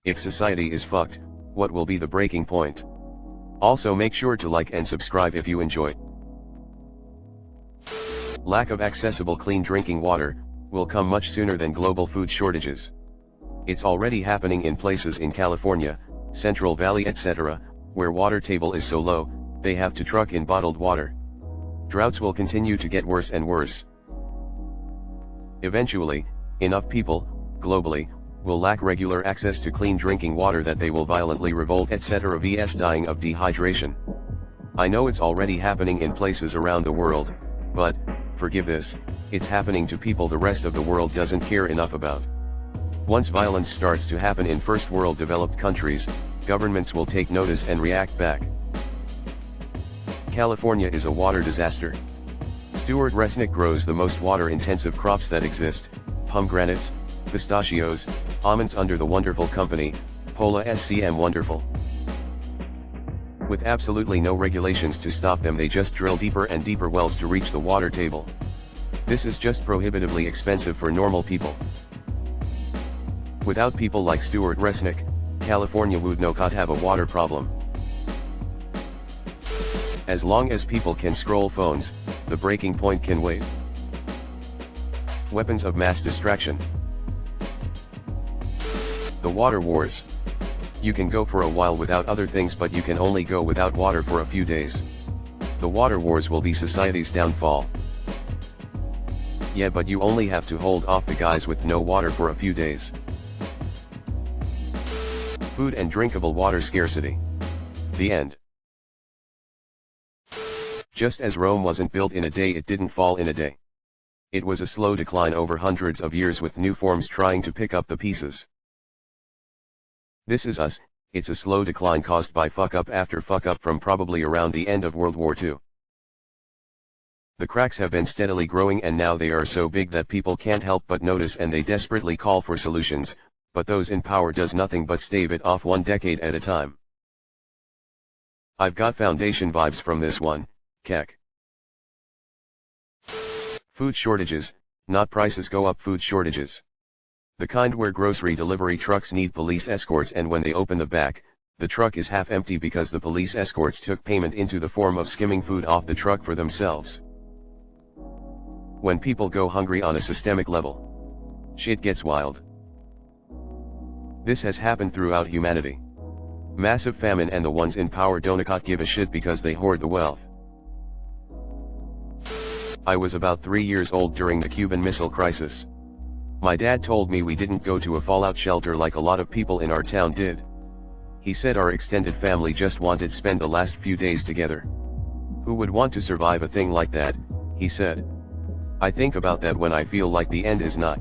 If society is fucked, what will be the breaking point? Also make sure to like and subscribe if you enjoy. Lack of accessible clean drinking water will come much sooner than global food shortages. It's already happening in places in California, Central Valley etc., where water table is so low, they have to truck in bottled water. Droughts will continue to get worse and worse. Eventually, enough people, globally, will lack regular access to clean drinking water that they will violently revolt etc. vs dying of dehydration. I know it's already happening in places around the world, but, forgive this, it's happening to people the rest of the world doesn't care enough about. Once violence starts to happen in first world developed countries, governments will take notice and react back. California is a water disaster. Stuart Resnick grows the most water-intensive crops that exist: pomegranates, pistachios, almonds under the wonderful company, Pola SCM Wonderful. With absolutely no regulations to stop them, they just drill deeper and deeper wells to reach the water table. This is just prohibitively expensive for normal people. Without people like Stuart Resnick, California would not have a water problem. As long as people can scroll phones, the breaking point can wait. Weapons of mass distraction. The water wars. You can go for a while without other things, but you can only go without water for a few days. The water wars will be society's downfall. Yeah, but you only have to hold off the guys with no water for a few days. Food and drinkable water scarcity. The end. Just as Rome wasn't built in a day, it didn't fall in a day. It was a slow decline over hundreds of years with new forms trying to pick up the pieces. This is us. It's a slow decline caused by fuck up after fuck up from probably around the end of World War II. The cracks have been steadily growing, and now they are so big that people can't help but notice, and they desperately call for solutions, but those in power does nothing but stave it off one decade at a time. I've got foundation vibes from this one, kek. Food shortages, not prices go up, food shortages. The kind where grocery delivery trucks need police escorts, and when they open the back, the truck is half empty because the police escorts took payment into the form of skimming food off the truck for themselves. When people go hungry on a systemic level, shit gets wild. This has happened throughout humanity. Massive famine, and the ones in power don't give a shit because they hoard the wealth. I was about 3 years old during the Cuban Missile Crisis. My dad told me we didn't go to a fallout shelter like a lot of people in our town did. He said our extended family just wanted to spend the last few days together. Who would want to survive a thing like that, he said. I think about that when I feel like the end is nigh.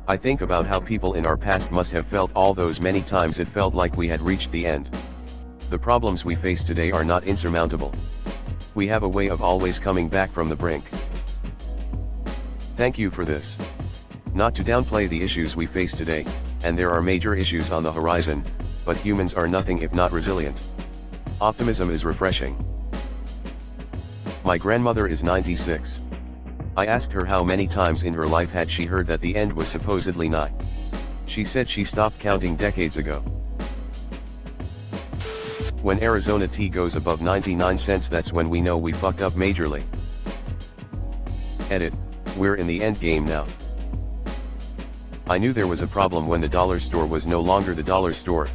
I think about how people in our past must have felt all those many times it felt like we had reached the end. The problems we face today are not insurmountable. We have a way of always coming back from the brink. Thank you for this. Not to downplay the issues we face today, and there are major issues on the horizon, but humans are nothing if not resilient. Optimism is refreshing. My grandmother is 96. I asked her how many times in her life had she heard that the end was supposedly nigh. She said she stopped counting decades ago. When Arizona tea goes above 99 cents, that's when we know we fucked up majorly. Edit, we're in the end game now. I knew there was a problem when the dollar store was no longer the dollar store.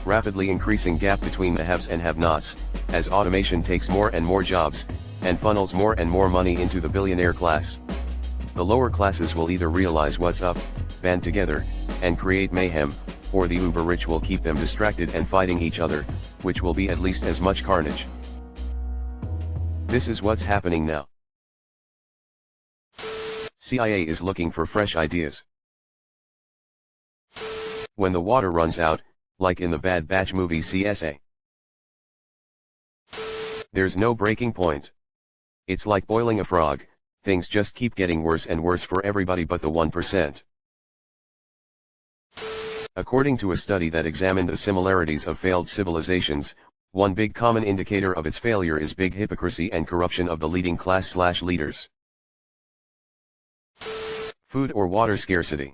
Rapidly increasing gap between the haves and have-nots, as automation takes more and more jobs, and funnels more and more money into the billionaire class. The lower classes will either realize what's up, band together, and create mayhem, or the uber-rich will keep them distracted and fighting each other, which will be at least as much carnage. This is what's happening now. CIA is looking for fresh ideas. When the water runs out, like in the Bad Batch movie CSA, there's no breaking point. It's like boiling a frog, things just keep getting worse and worse for everybody but the 1%. According to a study that examined the similarities of failed civilizations, one big common indicator of its failure is big hypocrisy and corruption of the leading class/leaders. Food or water scarcity.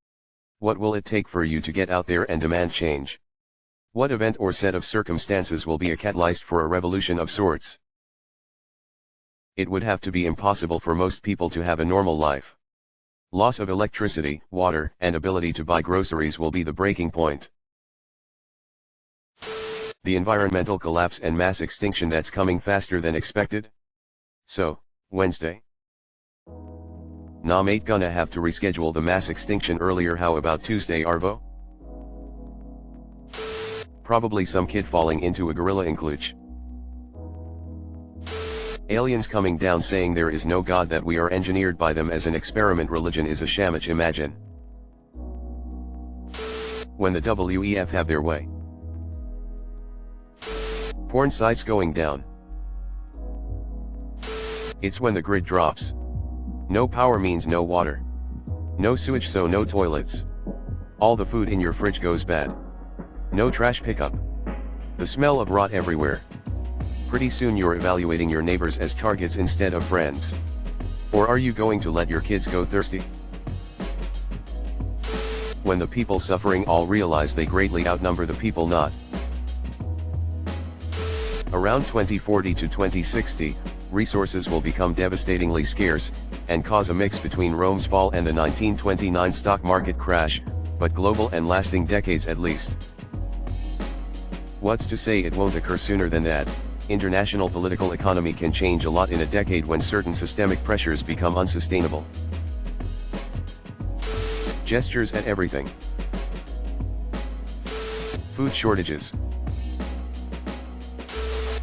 What will it take for you to get out there and demand change? What event or set of circumstances will be a catalyst for a revolution of sorts? It would have to be impossible for most people to have a normal life. Loss of electricity, water, and ability to buy groceries will be the breaking point. The environmental collapse and mass extinction that's coming faster than expected? So, Wednesday? Nah, mate, gonna have to reschedule the mass extinction earlier. How about Tuesday, Arvo? Probably some kid falling into a gorilla enclosure. Aliens coming down saying there is no God, that we are engineered by them as an experiment. Religion is a sham. Imagine when the WEF have their way. Porn sites going down. It's when the grid drops. No power means no water. No sewage, so no toilets. All the food in your fridge goes bad. No trash pickup. The smell of rot everywhere. Pretty soon you're evaluating your neighbors as targets instead of friends. Or are you going to let your kids go thirsty? When the people suffering all realize they greatly outnumber the people not. Around 2040 to 2060, resources will become devastatingly scarce, and cause a mix between Rome's fall and the 1929 stock market crash, but global and lasting decades at least. What's to say it won't occur sooner than that? International political economy can change a lot in a decade when certain systemic pressures become unsustainable. Gestures at everything. Food shortages.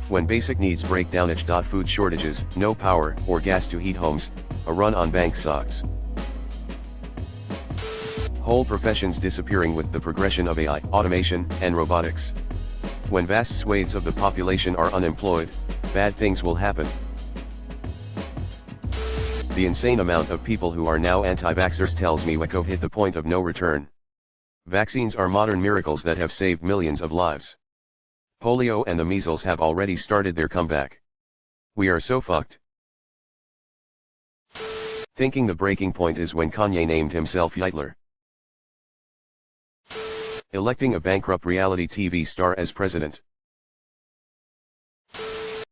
When basic needs break down, food shortages, no power or gas to heat homes, a run on bank stocks. Whole professions disappearing with the progression of AI, automation, and robotics. When vast swathes of the population are unemployed, bad things will happen. The insane amount of people who are now anti-vaxxers tells me we've hit the point of no return. Vaccines are modern miracles that have saved millions of lives. Polio and the measles have already started their comeback. We are so fucked. Thinking the breaking point is when Kanye named himself Hitler. Electing a bankrupt reality TV star as president.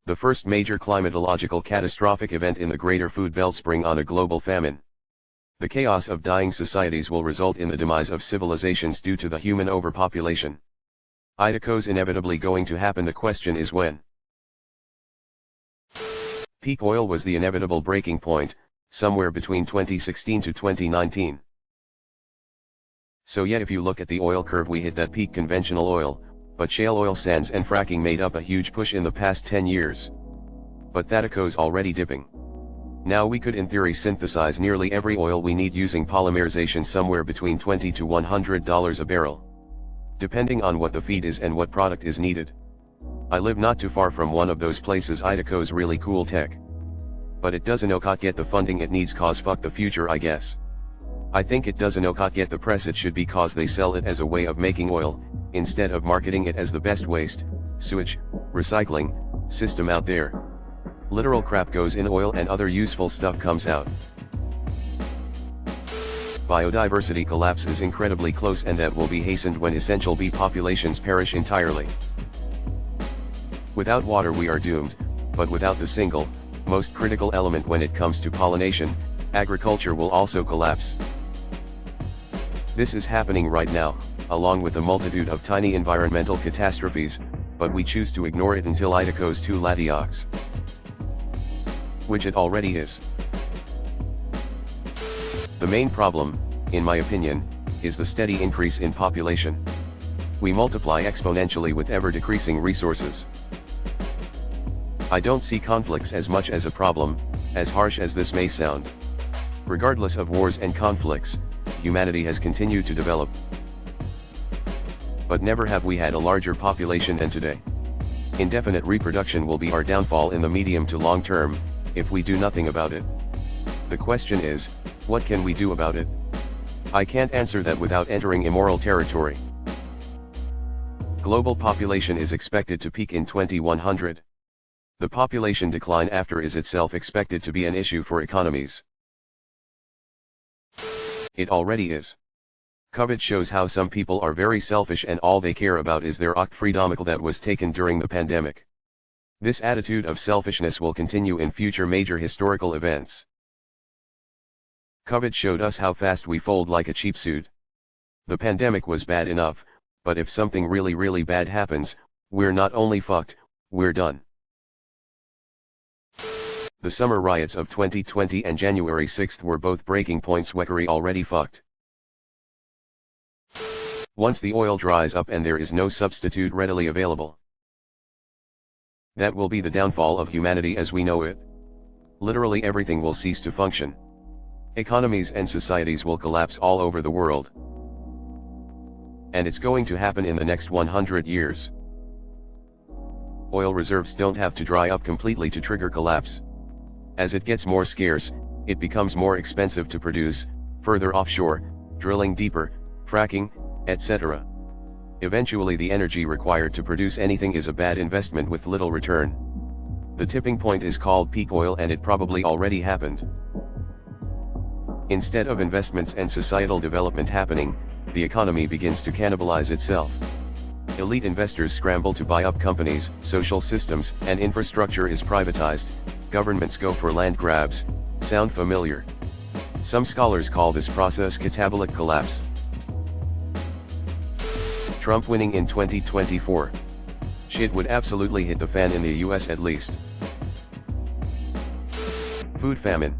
The first major climatological catastrophic event in the greater food belt spring on a global famine. The chaos of dying societies will result in the demise of civilizations due to the human overpopulation. Idaho's inevitably going to happen. The question is when. Peak oil was the inevitable breaking point, somewhere between 2016 to 2019. So yeah, if you look at the oil curve, we hit that peak conventional oil, but shale oil sands and fracking made up a huge push in the past 10 years. But that echo's already dipping. Now we could in theory synthesize nearly every oil we need using polymerization somewhere between $20 to $100 a barrel. Depending on what the feed is and what product is needed. I live not too far from one of those places. Idaho's really cool tech. But it doesn't get the funding it needs, cause fuck the future, I guess. I think it doesn't get the press it should be, cause they sell it as a way of making oil, instead of marketing it as the best waste, sewage, recycling, system out there. Literal crap goes in oil and other useful stuff comes out. Biodiversity collapse is incredibly close, and that will be hastened when essential bee populations perish entirely. Without water we are doomed, but without the single, most critical element when it comes to pollination, agriculture will also collapse. This is happening right now, along with a multitude of tiny environmental catastrophes, but we choose to ignore it until Idaho's too latiox. Which it already is. The main problem, in my opinion, is the steady increase in population. We multiply exponentially with ever-decreasing resources. I don't see conflicts as much as a problem, as harsh as this may sound. Regardless of wars and conflicts, humanity has continued to develop. But never have we had a larger population than today. Indefinite reproduction will be our downfall in the medium to long term, if we do nothing about it. The question is, what can we do about it? I can't answer that without entering immoral territory. Global population is expected to peak in 2100. The population decline after is itself expected to be an issue for economies. It already is. COVID shows how some people are very selfish and all they care about is their freedom that was taken during the pandemic. This attitude of selfishness will continue in future major historical events. COVID showed us how fast we fold like a cheap suit. The pandemic was bad enough, but if something really bad happens, we're not only fucked, we're done. The summer riots of 2020 and January 6th were both breaking points. We're already fucked. Once the oil dries up and there is no substitute readily available, that will be the downfall of humanity as we know it. Literally everything will cease to function. Economies and societies will collapse all over the world. And it's going to happen in the next 100 years. Oil reserves don't have to dry up completely to trigger collapse. As it gets more scarce, it becomes more expensive to produce, further offshore, drilling deeper, fracking, etc. Eventually the energy required to produce anything is a bad investment with little return. The tipping point is called peak oil, and it probably already happened. Instead of investments and societal development happening, the economy begins to cannibalize itself. Elite investors scramble to buy up companies, social systems and infrastructure is privatized, governments go for land grabs. Sound familiar? Some scholars call this process catabolic collapse. Trump winning in 2024. Shit would absolutely hit the fan in the US at least. Food famine.